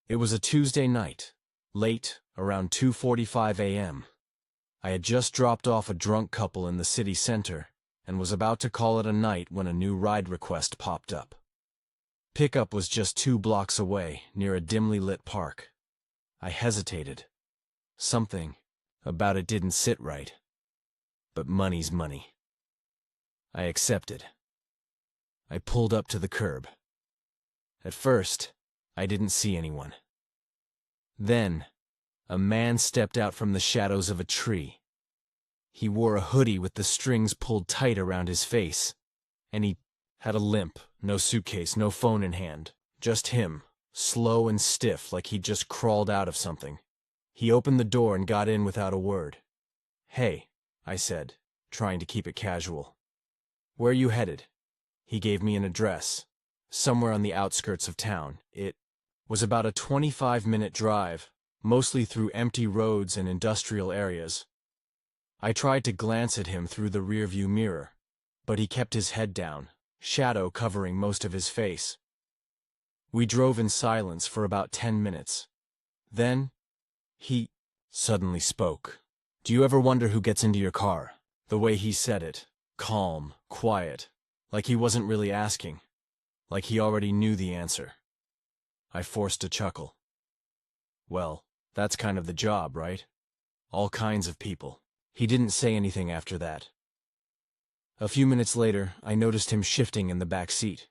It was a Tuesday night, late, around 2:45 a.m. I had just dropped off a drunk couple in the city center and was about to call it a night when a new ride request popped up. Pickup was just 2 blocks away, near a dimly lit park. I hesitated. Something about it didn't sit right. But money's money. I accepted. I pulled up to the curb. At first, I didn't see anyone. Then, a man stepped out from the shadows of a tree. He wore a hoodie with the strings pulled tight around his face, and he had a limp, no suitcase, no phone in hand, just him, slow and stiff like he'd just crawled out of something. He opened the door and got in without a word. "Hey," I said, trying to keep it casual. "Where are you headed?" He gave me an address, somewhere on the outskirts of town. It was about a 25-minute drive, mostly through empty roads and industrial areas. I tried to glance at him through the rearview mirror, but he kept his head down, shadow covering most of his face. We drove in silence for about 10 minutes. Then, he suddenly spoke. "Do you ever wonder who gets into your car?" The way he said it, calm, quiet, like he wasn't really asking, like he already knew the answer. I forced a chuckle. "Well, that's kind of the job, right? All kinds of people." He didn't say anything after that. A few minutes later, I noticed him shifting in the back seat.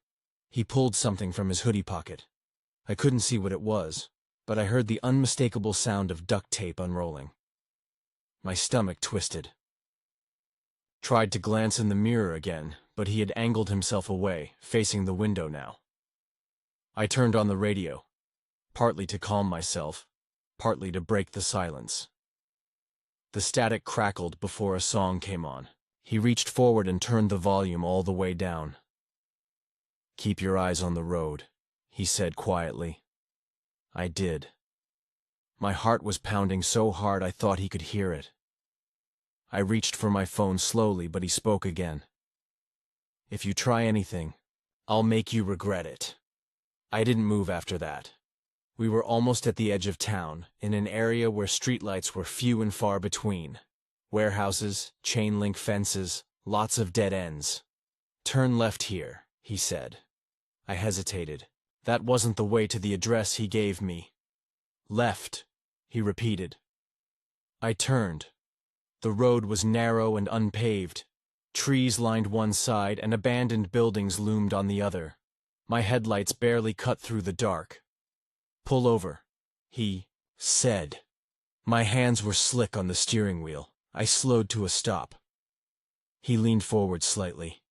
He pulled something from his hoodie pocket. I couldn't see what it was, but I heard the unmistakable sound of duct tape unrolling. My stomach twisted. Tried to glance in the mirror again, but he had angled himself away, facing the window now. I turned on the radio, partly to calm myself, partly to break the silence. The static crackled before a song came on. He reached forward and turned the volume all the way down. "Keep your eyes on the road," he said quietly. I did. My heart was pounding so hard I thought he could hear it. I reached for my phone slowly, but he spoke again. "If you try anything, I'll make you regret it." I didn't move after that. We were almost at the edge of town, in an area where streetlights were few and far between. Warehouses, chain-link fences, lots of dead ends. "Turn left here," he said. I hesitated. That wasn't the way to the address he gave me. "Left," he repeated. I turned. The road was narrow and unpaved. Trees lined one side and abandoned buildings loomed on the other. My headlights barely cut through the dark. "Pull over," he said. My hands were slick on the steering wheel. I slowed to a stop. He leaned forward slightly.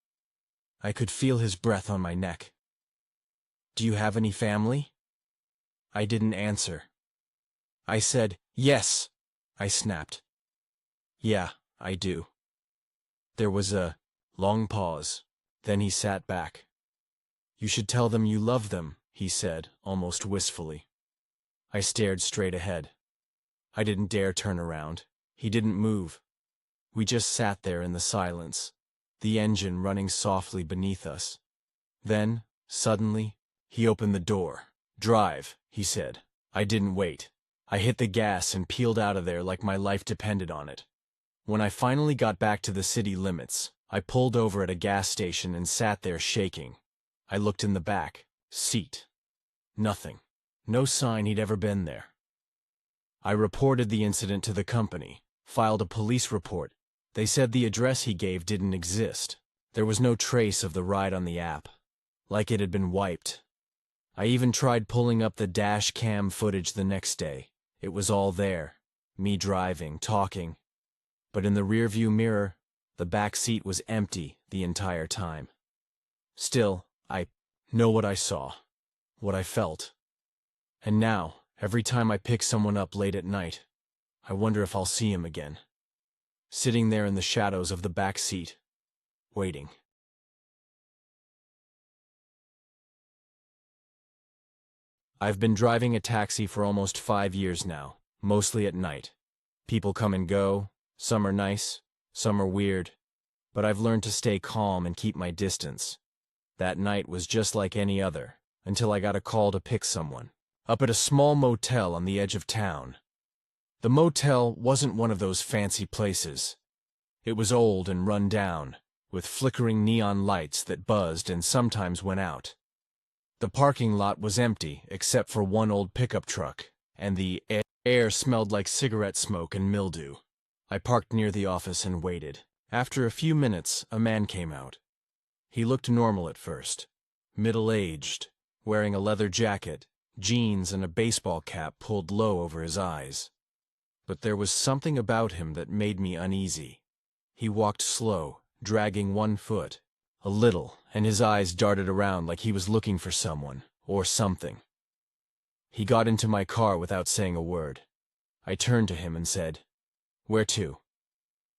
I could feel his breath on my neck. "Do you have any family?" I didn't answer. I said, "Yes," I snapped. "Yeah, I do." There was a long pause. Then he sat back. "You should tell them you love them," he said, almost wistfully. I stared straight ahead. I didn't dare turn around. He didn't move. We just sat there in the silence, the engine running softly beneath us. Then, suddenly, he opened the door. "Drive," he said. I didn't wait. I hit the gas and peeled out of there like my life depended on it. When I finally got back to the city limits, I pulled over at a gas station and sat there shaking. I looked in the back seat. Nothing. No sign he'd ever been there. I reported the incident to the company, filed a police report. They said the address he gave didn't exist. There was no trace of the ride on the app, like it had been wiped. I even tried pulling up the dash cam footage the next day. It was all there, me driving, talking. But in the rearview mirror, the back seat was empty the entire time. Still, I know what I saw, what I felt. And now, every time I pick someone up late at night, I wonder if I'll see him again. Sitting there in the shadows of the back seat, waiting. I've been driving a taxi for almost 5 years now, mostly at night. People come and go, some are nice, some are weird, but I've learned to stay calm and keep my distance. That night was just like any other, until I got a call to pick someone. up at a small motel on the edge of town. The motel wasn't one of those fancy places. It was old and run down, with flickering neon lights that buzzed and sometimes went out. The parking lot was empty except for one old pickup truck, and the air smelled like cigarette smoke and mildew. I parked near the office and waited. After a few minutes, a man came out. He looked normal at first, middle-aged, wearing a leather jacket, jeans, and a baseball cap pulled low over his eyes. But there was something about him that made me uneasy. He walked slow, dragging one foot, a little, and his eyes darted around like he was looking for someone, or something. He got into my car without saying a word. I turned to him and said, "Where to?"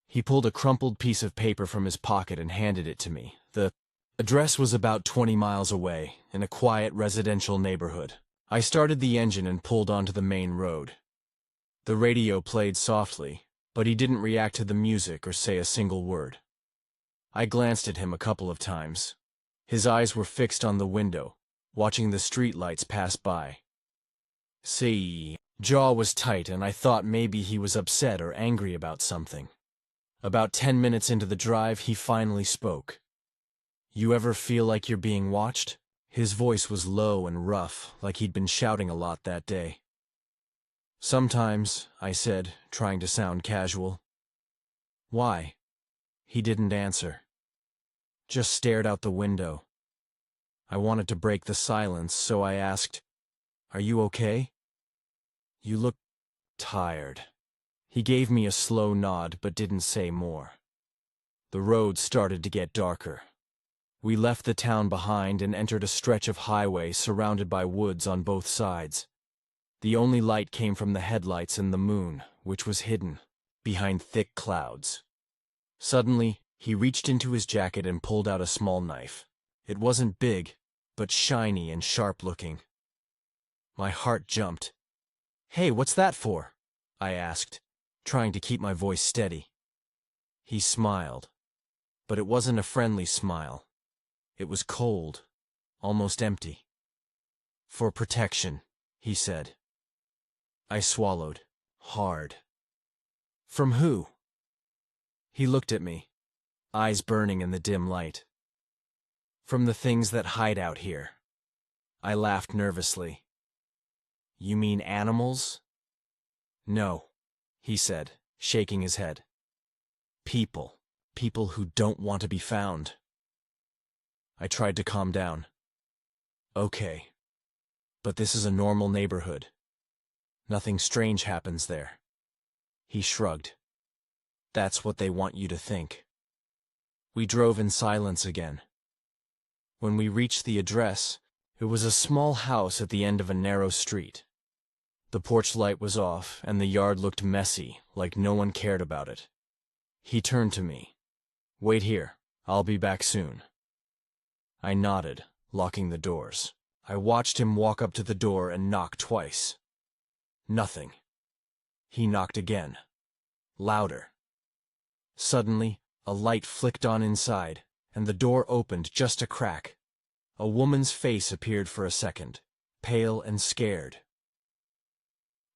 He pulled a crumpled piece of paper from his pocket and handed it to me. The address was about 20 miles away, in a quiet residential neighborhood. I started the engine and pulled onto the main road. The radio played softly, but he didn't react to the music or say a single word. I glanced at him a couple of times. His eyes were fixed on the window, watching the streetlights pass by. His jaw was tight, and I thought maybe he was upset or angry about something. About 10 minutes into the drive, he finally spoke. "You ever feel like you're being watched?" His voice was low and rough, like he'd been shouting a lot that day. "Sometimes," I said, trying to sound casual. "Why?" He didn't answer. Just stared out the window. I wanted to break the silence, so I asked, "Are you okay?" "You look tired." He gave me a slow nod but didn't say more. The road started to get darker. We left the town behind and entered a stretch of highway surrounded by woods on both sides. The only light came from the headlights and the moon, which was hidden behind thick clouds. Suddenly, he reached into his jacket and pulled out a small knife. It wasn't big, but shiny and sharp-looking. My heart jumped. "Hey, what's that for?" I asked, trying to keep my voice steady. He smiled, but it wasn't a friendly smile. It was cold, almost empty. "For protection," he said. I swallowed, hard. "From who?" He looked at me, eyes burning in the dim light. "From the things that hide out here." I laughed nervously. "You mean animals?" "No," he said, shaking his head. "People. People who don't want to be found." I tried to calm down. "Okay. But this is a normal neighborhood. Nothing strange happens there." He shrugged. "That's what they want you to think." We drove in silence again. When we reached the address, it was a small house at the end of a narrow street. The porch light was off, and the yard looked messy, like no one cared about it. He turned to me. "Wait here. I'll be back soon." I nodded, locking the doors. I watched him walk up to the door and knock twice. Nothing. He knocked again. Louder. Suddenly, a light flicked on inside, and the door opened just a crack. A woman's face appeared for a second, pale and scared.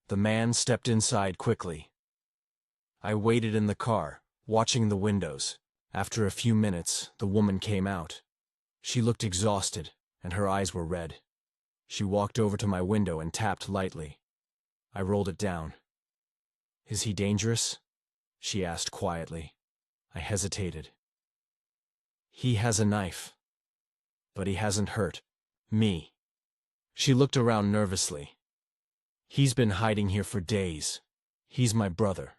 The man stepped inside quickly. I waited in the car, watching the windows. After a few minutes, the woman came out. She looked exhausted, and her eyes were red. She walked over to my window and tapped lightly. I rolled it down. "Is he dangerous?" she asked quietly. I hesitated. "He has a knife, but he hasn't hurt me." She looked around nervously. "He's been hiding here for days. He's my brother.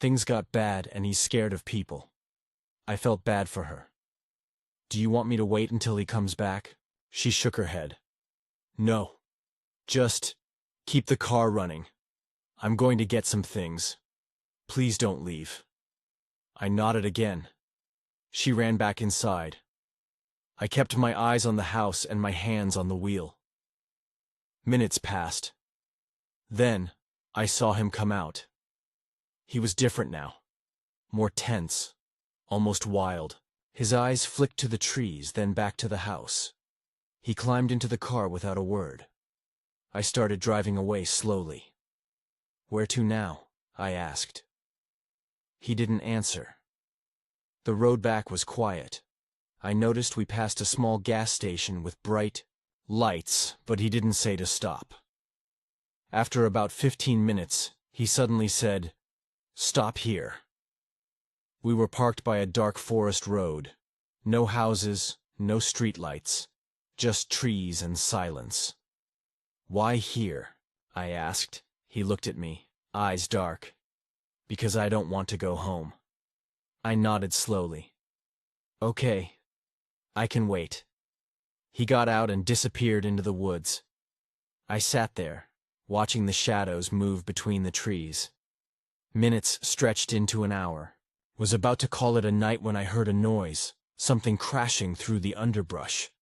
Things got bad and he's scared of people." I felt bad for her. "Do you want me to wait until he comes back?" She shook her head. "No. Just keep the car running. I'm going to get some things. Please don't leave." I nodded again. She ran back inside. I kept my eyes on the house and my hands on the wheel. Minutes passed. Then, I saw him come out. He was different now. More tense. Almost wild. His eyes flicked to the trees, then back to the house. He climbed into the car without a word. I started driving away slowly. "Where to now?" I asked. He didn't answer. The road back was quiet. I noticed we passed a small gas station with bright lights, but he didn't say to stop. After about 15 minutes, he suddenly said, "Stop here." We were parked by a dark forest road. No houses, no streetlights, just trees and silence. "Why here?" I asked. He looked at me, eyes dark. "Because I don't want to go home." I nodded slowly. "Okay, I can wait." He got out and disappeared into the woods. I sat there, watching the shadows move between the trees. Minutes stretched into an hour. Was about to call it a night when I heard a noise, something crashing through the underbrush.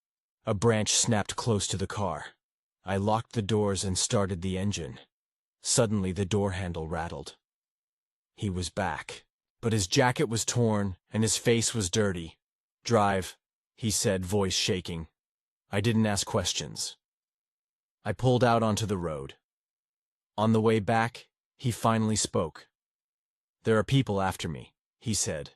A branch snapped close to the car. I locked the doors and started the engine. Suddenly the door handle rattled. He was back, but his jacket was torn and his face was dirty. "Drive," he said, voice shaking. I didn't ask questions. I pulled out onto the road. On the way back, he finally spoke. "There are people after me," he said.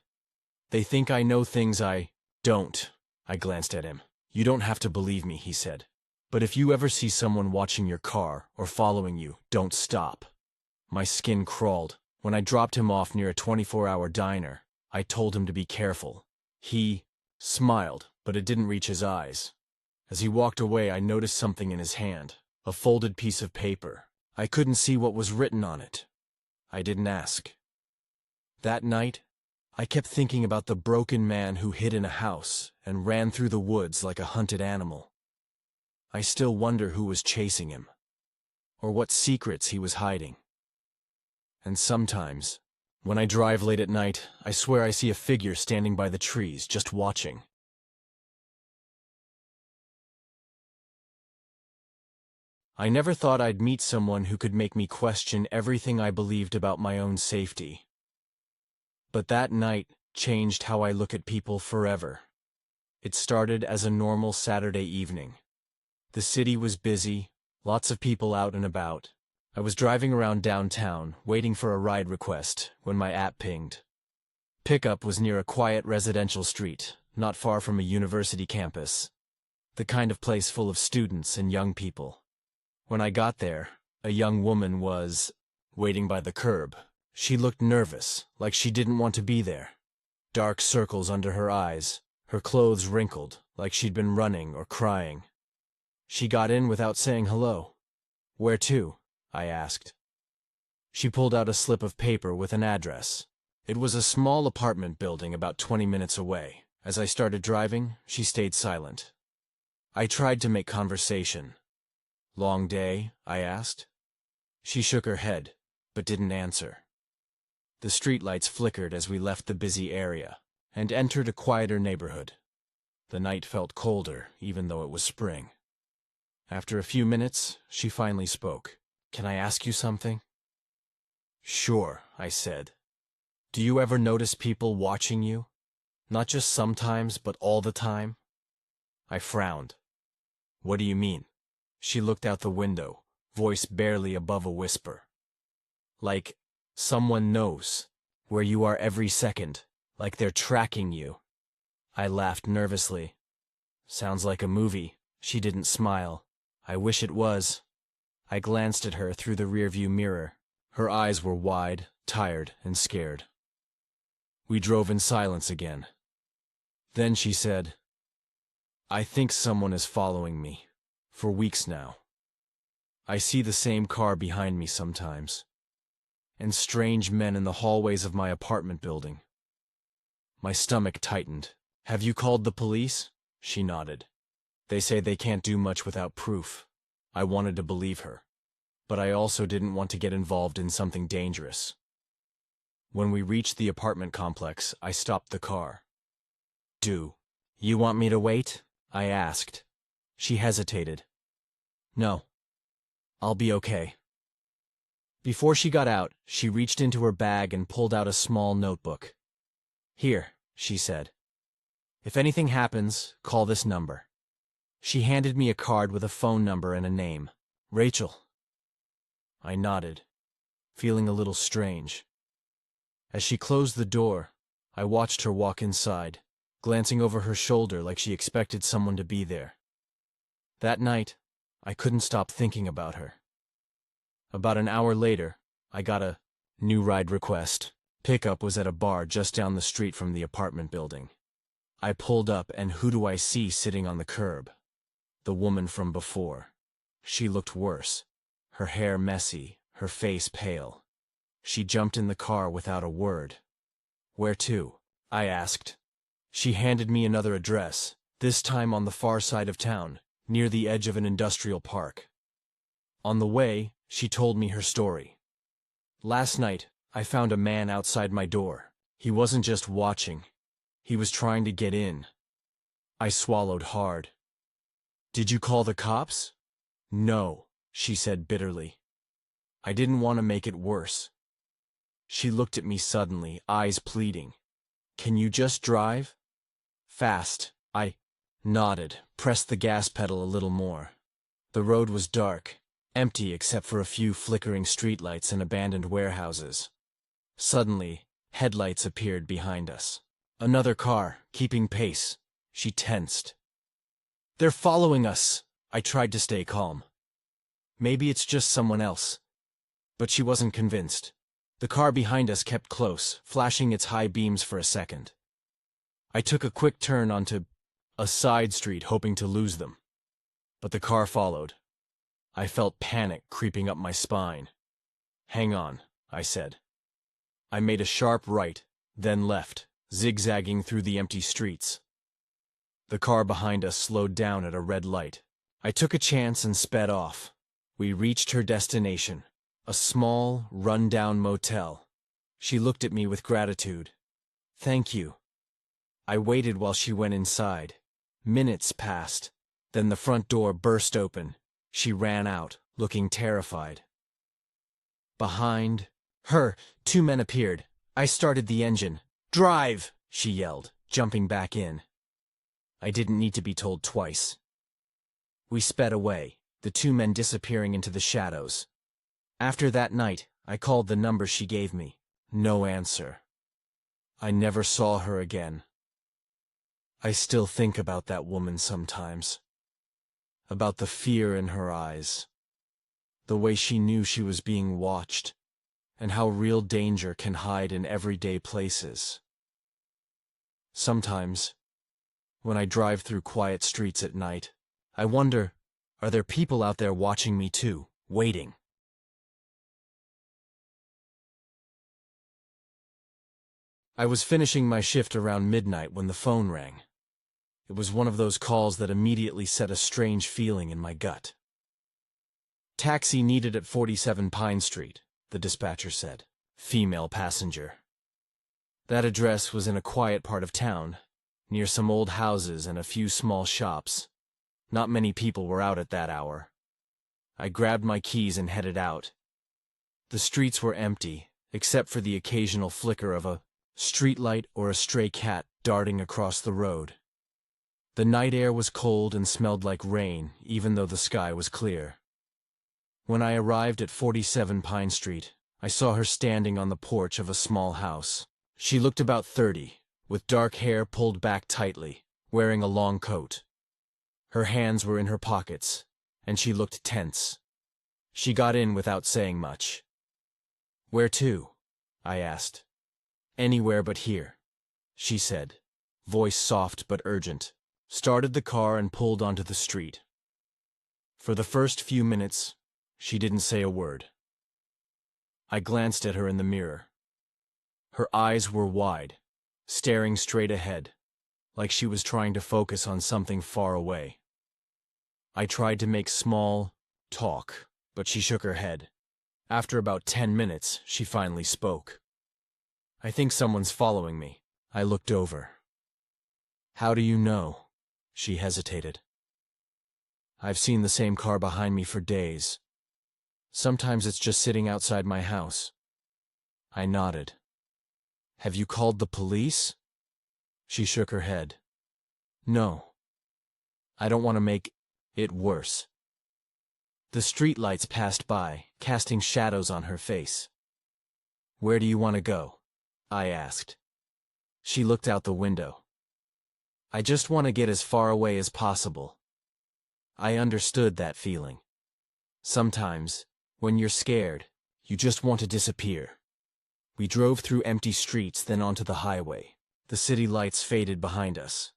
"They think I know things I don't." I glanced at him. "You don't have to believe me," he said. "But if you ever see someone watching your car or following you, don't stop." My skin crawled. When I dropped him off near a 24-hour diner, I told him to be careful. He smiled, but it didn't reach his eyes. As he walked away, I noticed something in his hand, a folded piece of paper. I couldn't see what was written on it. I didn't ask. That night, I kept thinking about the broken man who hid in a house and ran through the woods like a hunted animal. I still wonder who was chasing him, or what secrets he was hiding. And sometimes, when I drive late at night, I swear I see a figure standing by the trees, just watching. I never thought I'd meet someone who could make me question everything I believed about my own safety. But that night changed how I look at people forever. It started as a normal Saturday evening. The city was busy, lots of people out and about. I was driving around downtown, waiting for a ride request, when my app pinged. Pickup was near a quiet residential street, not far from a university campus. The kind of place full of students and young people. When I got there, a young woman was waiting by the curb. She looked nervous, like she didn't want to be there. Dark circles under her eyes, her clothes wrinkled, like she'd been running or crying. She got in without saying hello. "Where to?" I asked. She pulled out a slip of paper with an address. It was a small apartment building about 20 minutes away. As I started driving, she stayed silent. I tried to make conversation. "Long day?" I asked. She shook her head, but didn't answer. The streetlights flickered as we left the busy area and entered a quieter neighborhood. The night felt colder, even though it was spring. After a few minutes, she finally spoke. "Can I ask you something?" "Sure," I said. "Do you ever notice people watching you? Not just sometimes, but all the time?" I frowned. "What do you mean?" She looked out the window, voice barely above a whisper. "Like, someone knows where you are every second, like they're tracking you." I laughed nervously. "Sounds like a movie." She didn't smile. "I wish it was." I glanced at her through the rearview mirror. Her eyes were wide, tired, and scared. We drove in silence again. Then she said, "I think someone is following me. For weeks now. I see the same car behind me sometimes. And strange men in the hallways of my apartment building." My stomach tightened. "Have you called the police?" She nodded. "They say they can't do much without proof." I wanted to believe her, but I also didn't want to get involved in something dangerous. When we reached the apartment complex, I stopped the car. "Do you want me to wait?" I asked. She hesitated. "No. I'll be okay." Before she got out, she reached into her bag and pulled out a small notebook. "Here," she said. "If anything happens, call this number." She handed me a card with a phone number and a name. Rachel. I nodded, feeling a little strange. As she closed the door, I watched her walk inside, glancing over her shoulder like she expected someone to be there. That night, I couldn't stop thinking about her. About an hour later, I got a new ride request. Pickup was at a bar just down the street from the apartment building. I pulled up, and who do I see sitting on the curb? The woman from before. She looked worse. Her hair messy, her face pale. She jumped in the car without a word. "Where to?" I asked. She handed me another address, this time on the far side of town, near the edge of an industrial park. On the way, she told me her story. "Last night, I found a man outside my door. He wasn't just watching. He was trying to get in." I swallowed hard. "Did you call the cops?" "No," she said bitterly. "I didn't want to make it worse." She looked at me suddenly, eyes pleading. "Can you just drive?" "Fast." I nodded, pressed the gas pedal a little more. The road was dark, empty except for a few flickering streetlights and abandoned warehouses. Suddenly, headlights appeared behind us. Another car, keeping pace. She tensed. "They're following us." I tried to stay calm. "Maybe it's just someone else." But she wasn't convinced. The car behind us kept close, flashing its high beams for a second. I took a quick turn onto a side street, hoping to lose them. But the car followed. I felt panic creeping up my spine. "Hang on," I said. I made a sharp right, then left, zigzagging through the empty streets. The car behind us slowed down at a red light. I took a chance and sped off. We reached her destination, a small, run-down motel. She looked at me with gratitude. "Thank you." I waited while she went inside. Minutes passed. Then the front door burst open. She ran out, looking terrified. Behind her, two men appeared. I started the engine. "Drive!" she yelled, jumping back in. I didn't need to be told twice. We sped away, the two men disappearing into the shadows. After that night, I called the number she gave me. No answer. I never saw her again. I still think about that woman sometimes. About the fear in her eyes. The way she knew she was being watched, and how real danger can hide in everyday places. Sometimes, when I drive through quiet streets at night, I wonder, are there people out there watching me too, waiting? I was finishing my shift around midnight when the phone rang. It was one of those calls that immediately set a strange feeling in my gut. "Taxi needed at 47 Pine Street," the dispatcher said. "Female passenger." That address was in a quiet part of town, near some old houses and a few small shops. Not many people were out at that hour. I grabbed my keys and headed out. The streets were empty, except for the occasional flicker of a streetlight or a stray cat darting across the road. The night air was cold and smelled like rain, even though the sky was clear. When I arrived at 47 Pine Street, I saw her standing on the porch of a small house. She looked about 30, with dark hair pulled back tightly, wearing a long coat. Her hands were in her pockets, and she looked tense. She got in without saying much. "Where to?" I asked. "Anywhere but here," she said, voice soft but urgent, started the car and pulled onto the street. For the first few minutes, she didn't say a word. I glanced at her in the mirror. Her eyes were wide, staring straight ahead, like she was trying to focus on something far away. I tried to make small talk, but she shook her head. After about 10 minutes, she finally spoke. "I think someone's following me." I looked over. "How do you know?" She hesitated. "I've seen the same car behind me for days. Sometimes it's just sitting outside my house." I nodded. "Have you called the police?" She shook her head. "No. I don't want to make it worse." The streetlights passed by, casting shadows on her face. "Where do you want to go?" I asked. She looked out the window. "I just want to get as far away as possible." I understood that feeling. Sometimes, when you're scared, you just want to disappear. We drove through empty streets, then onto the highway. The city lights faded behind us.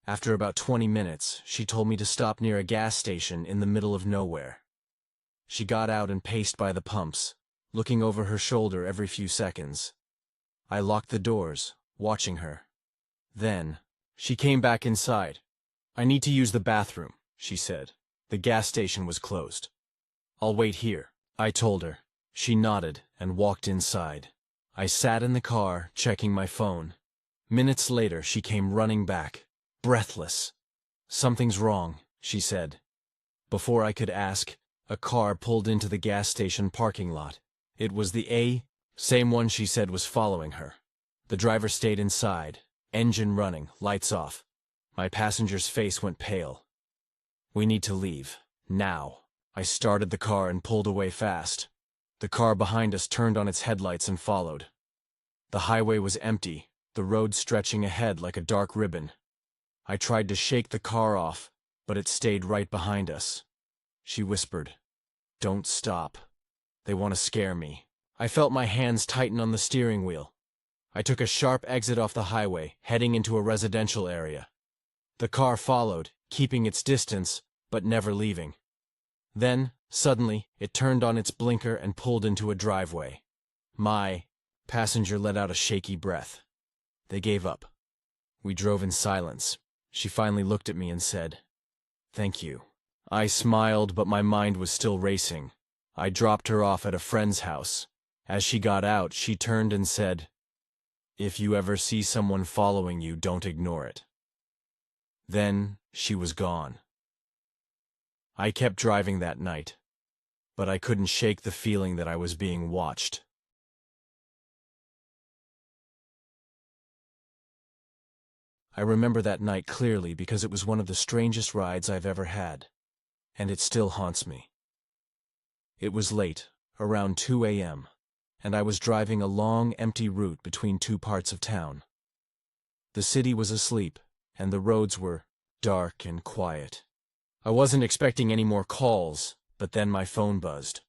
After about 20 minutes, she told me to stop near a gas station in the middle of nowhere. She got out and paced by the pumps, looking over her shoulder every few seconds. I locked the doors, watching her. Then, she came back inside. "I need to use the bathroom," she said. The gas station was closed. "I'll wait here," I told her. She nodded and walked inside. I sat in the car, checking my phone. Minutes later, she came running back, breathless. "Something's wrong," she said. Before I could ask, a car pulled into the gas station parking lot. It was the same one she said was following her. The driver stayed inside, engine running, lights off. My passenger's face went pale. "We need to leave, now." I started the car and pulled away fast. The car behind us turned on its headlights and followed. The highway was empty, the road stretching ahead like a dark ribbon. I tried to shake the car off, but it stayed right behind us. She whispered, "Don't stop. They want to scare me." I felt my hands tighten on the steering wheel. I took a sharp exit off the highway, heading into a residential area. The car followed, keeping its distance, but never leaving. Then, suddenly, it turned on its blinker and pulled into a driveway. My passenger let out a shaky breath. They gave up. We drove in silence. She finally looked at me and said, "Thank you." I smiled, but my mind was still racing. I dropped her off at a friend's house. As she got out, she turned and said, "If you ever see someone following you, don't ignore it." Then, she was gone. I kept driving that night, but I couldn't shake the feeling that I was being watched. I remember that night clearly because it was one of the strangest rides I've ever had, and it still haunts me. It was late, around 2 a.m., and I was driving a long, empty route between two parts of town. The city was asleep, and the roads were dark and quiet. I wasn't expecting any more calls, but then my phone buzzed.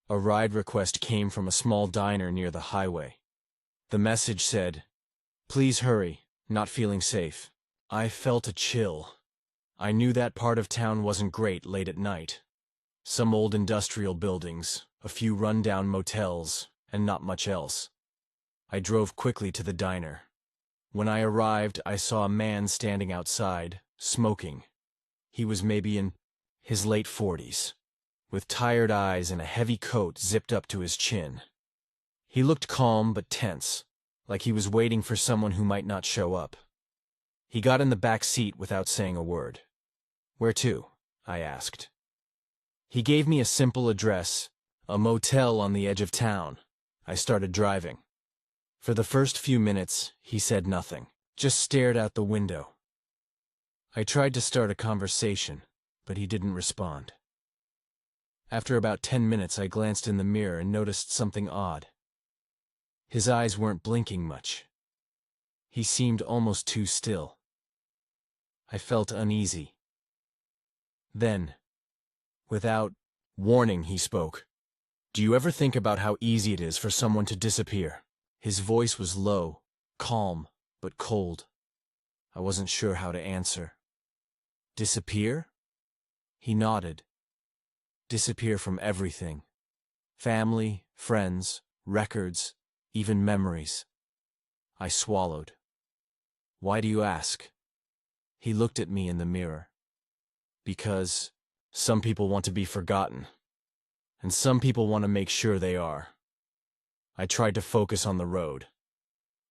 A ride request came from a small diner near the highway. The message said, "Please hurry, not feeling safe." I felt a chill. I knew that part of town wasn't great late at night. Some old industrial buildings, a few run-down motels, and not much else. I drove quickly to the diner. When I arrived, I saw a man standing outside, smoking. He was maybe in his late 40s, with tired eyes and a heavy coat zipped up to his chin. He looked calm but tense, like he was waiting for someone who might not show up. He got in the back seat without saying a word. "Where to?" I asked. He gave me a simple address, a motel on the edge of town. I started driving. For the first few minutes, he said nothing, just stared out the window. I tried to start a conversation, but he didn't respond. After about 10 minutes, I glanced in the mirror and noticed something odd. His eyes weren't blinking much. He seemed almost too still. I felt uneasy. Then, without warning, he spoke. "Do you ever think about how easy it is for someone to disappear?" His voice was low, calm, but cold. I wasn't sure how to answer. "Disappear?" He nodded. "Disappear from everything. Family, friends, records, even memories." I swallowed. "Why do you ask?" He looked at me in the mirror. "Because some people want to be forgotten, and some people want to make sure they are." I tried to focus on the road.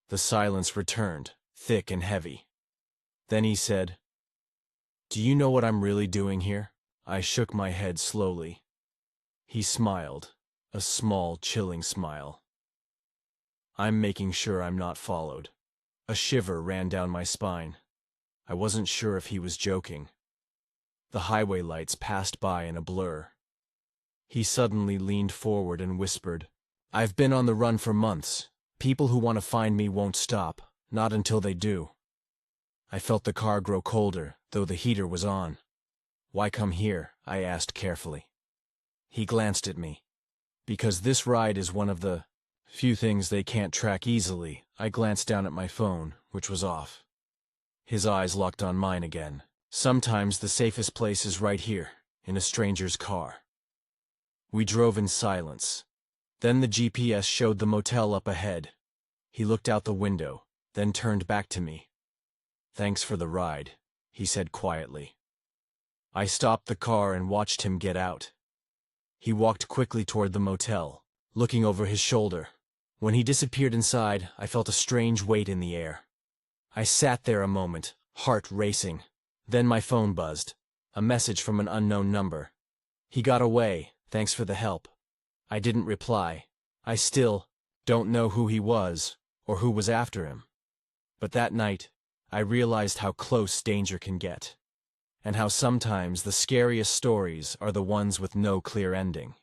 The silence returned, thick and heavy. Then he said, "Do you know what I'm really doing here?" I shook my head slowly. He smiled, a small, chilling smile. "I'm making sure I'm not followed." A shiver ran down my spine. I wasn't sure if he was joking. The highway lights passed by in a blur. He suddenly leaned forward and whispered, "I've been on the run for months. People who want to find me won't stop, not until they do." I felt the car grow colder, though the heater was on. "Why come here?" I asked carefully. He glanced at me. "Because this ride is one of the few things they can't track easily." I glanced down at my phone, which was off. His eyes locked on mine again. "Sometimes the safest place is right here, in a stranger's car." We drove in silence. Then the GPS showed the motel up ahead. He looked out the window, then turned back to me. "Thanks for the ride," he said quietly. I stopped the car and watched him get out. He walked quickly toward the motel, looking over his shoulder. When he disappeared inside, I felt a strange weight in the air. I sat there a moment, heart racing. Then my phone buzzed. A message from an unknown number. "He got away, thanks for the help." I didn't reply. I still don't know who he was, or who was after him. But that night, I realized how close danger can get, and how sometimes the scariest stories are the ones with no clear ending.